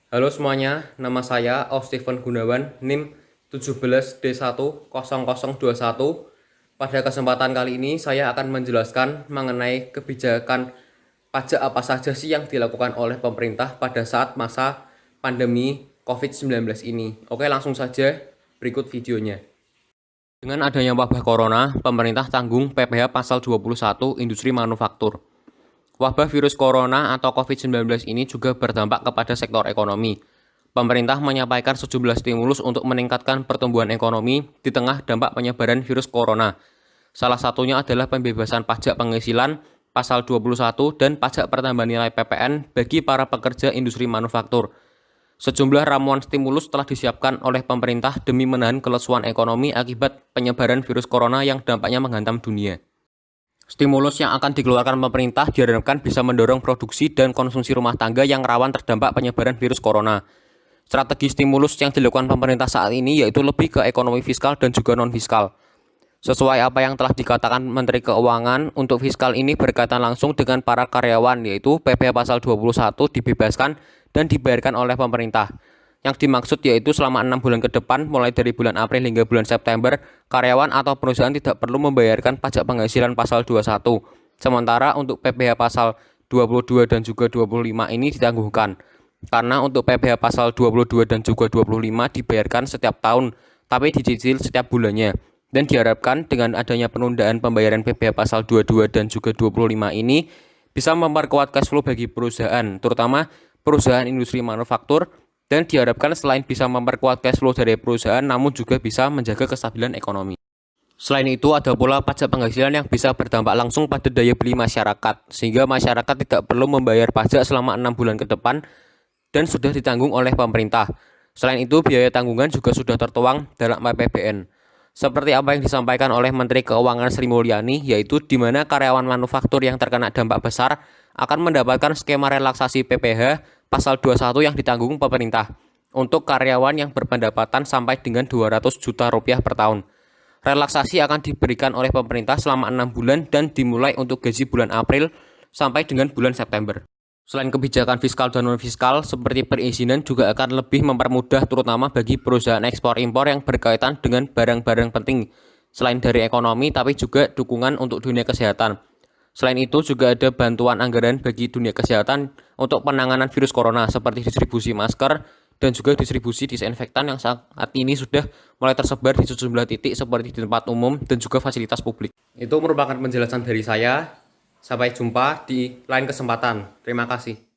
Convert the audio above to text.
Halo semuanya, nama saya Steven Gunawan, NIM 17D10021. Pada kesempatan kali ini saya akan menjelaskan mengenai kebijakan pajak apa saja sih yang dilakukan oleh pemerintah pada saat masa pandemi COVID-19 ini. Oke, langsung saja berikut videonya. Dengan adanya wabah corona, pemerintah tanggung PPh pasal 21 industri manufaktur. Wabah virus corona atau COVID-19 ini juga berdampak kepada sektor ekonomi. Pemerintah menyampaikan sejumlah stimulus untuk meningkatkan pertumbuhan ekonomi di tengah dampak penyebaran virus corona. Salah satunya adalah pembebasan pajak penghasilan pasal 21 dan pajak pertambahan nilai PPN bagi para pekerja industri manufaktur. Sejumlah ramuan stimulus telah disiapkan oleh pemerintah demi menahan kelesuan ekonomi akibat penyebaran virus corona yang dampaknya menghantam dunia. Stimulus yang akan dikeluarkan pemerintah diharapkan bisa mendorong produksi dan konsumsi rumah tangga yang rawan terdampak penyebaran virus corona. Strategi stimulus yang dilakukan pemerintah saat ini yaitu lebih ke ekonomi fiskal dan juga non-fiskal. Sesuai apa yang telah dikatakan Menteri Keuangan, untuk fiskal ini berkaitan langsung dengan para karyawan, yaitu PPh pasal 21 dibebaskan dan dibayarkan oleh pemerintah. Yang dimaksud yaitu selama 6 bulan ke depan, mulai dari bulan April hingga bulan September, karyawan atau perusahaan tidak perlu membayarkan pajak penghasilan pasal 21. Sementara untuk PPh pasal 22 dan juga 25 ini ditangguhkan. Karena untuk PPh pasal 22 dan juga 25 dibayarkan setiap tahun, tapi dicicil setiap bulannya. Dan diharapkan dengan adanya penundaan pembayaran PPh pasal 22 dan juga 25 ini bisa memperkuat cash flow bagi perusahaan, terutama perusahaan industri manufaktur, dan diharapkan selain bisa memperkuat cash flow dari perusahaan, namun juga bisa menjaga kestabilan ekonomi. Selain itu, ada pula pajak penghasilan yang bisa berdampak langsung pada daya beli masyarakat, sehingga masyarakat tidak perlu membayar pajak selama 6 bulan ke depan dan sudah ditanggung oleh pemerintah. Selain itu, biaya tanggungan juga sudah tertuang dalam APBN. Seperti apa yang disampaikan oleh Menteri Keuangan Sri Mulyani, yaitu di mana karyawan manufaktur yang terkena dampak besar akan mendapatkan skema relaksasi PPh pasal 21 yang ditanggung pemerintah untuk karyawan yang berpendapatan sampai dengan 200 juta rupiah per tahun. Relaksasi akan diberikan oleh pemerintah selama 6 bulan dan dimulai untuk gaji bulan April sampai dengan bulan September. Selain kebijakan fiskal dan non-fiskal, seperti perizinan juga akan lebih mempermudah terutama bagi perusahaan ekspor-impor yang berkaitan dengan barang-barang penting. Selain dari ekonomi, tapi juga dukungan untuk dunia kesehatan. Selain itu juga ada bantuan anggaran bagi dunia kesehatan untuk penanganan virus corona seperti distribusi masker dan juga distribusi disinfektan yang saat ini sudah mulai tersebar di sejumlah titik seperti di tempat umum dan juga fasilitas publik. Itu merupakan penjelasan dari saya. Sampai jumpa di lain kesempatan. Terima kasih.